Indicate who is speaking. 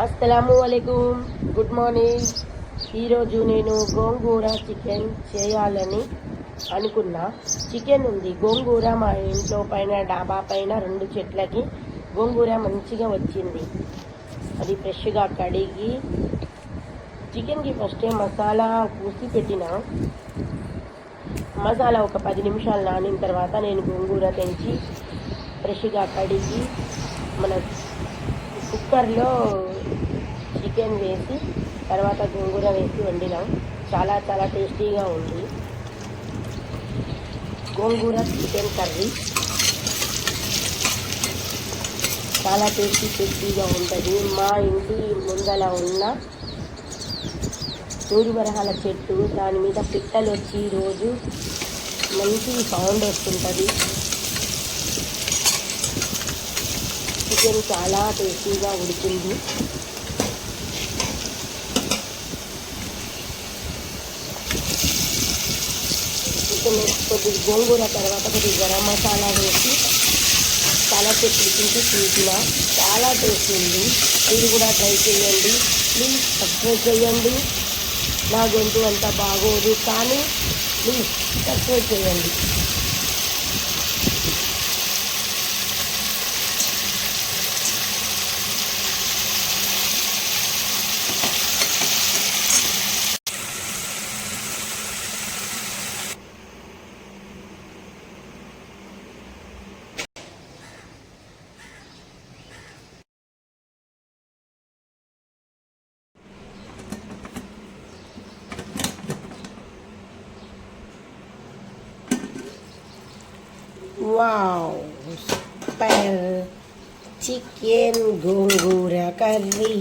Speaker 1: అస్సలాముఅలైకుం, good morning. ఈరోజు నేను గోంగూర chicken చేయాలని అనుకున్నా. చికెన్ ఉంది, గోంగూర మా ఇంట్లో పైన డాబా పైన 2 చెట్లకి గోంగూర మంచిగా వచ్చింది. అది ఫ్రెష్గా కడిగి చికెన్కి ఫస్టే మసాలా పూసి పెట్టిన. మసాలా ఒక 10 నిమిషాలు నానిన తర్వాత నేను గోంగూర తెంచి ఫ్రెష్గా కడిగి మన కుక్కర్లో చికెన్ వేసి తర్వాత గోంగూర వేసి వండినాం. చాలా చాలా టేస్టీగా ఉంది గోంగూర చికెన్ కర్రీ. చాలా టేస్టీగా ఉంటుంది. మా ఇంటి ముందల ఉన్న 3 వరహాల చెట్టు, దాని మీద పిట్టలు వచ్చి రోజు మంచి సౌండ్ వస్తుంటుంది. చికెన్ చాలా టేస్టీగా ఉడికింది. చికెన్ కొద్ది గోంగూర తర్వాత కొద్ది గరం మసాలా వేసి చాలా సేపు ఉడికించి తీసిన. చాలా టేస్ట్ ఉంది. మీరు కూడా ట్రై చేయండి. ప్లీజ్ సబ్స్క్రైబ్ చేయండి. నా గొంతు అంత బాగోదు కానీ ప్లీజ్ సబ్స్క్రైబ్ చేయండి. Wow, spell chicken gongura curry.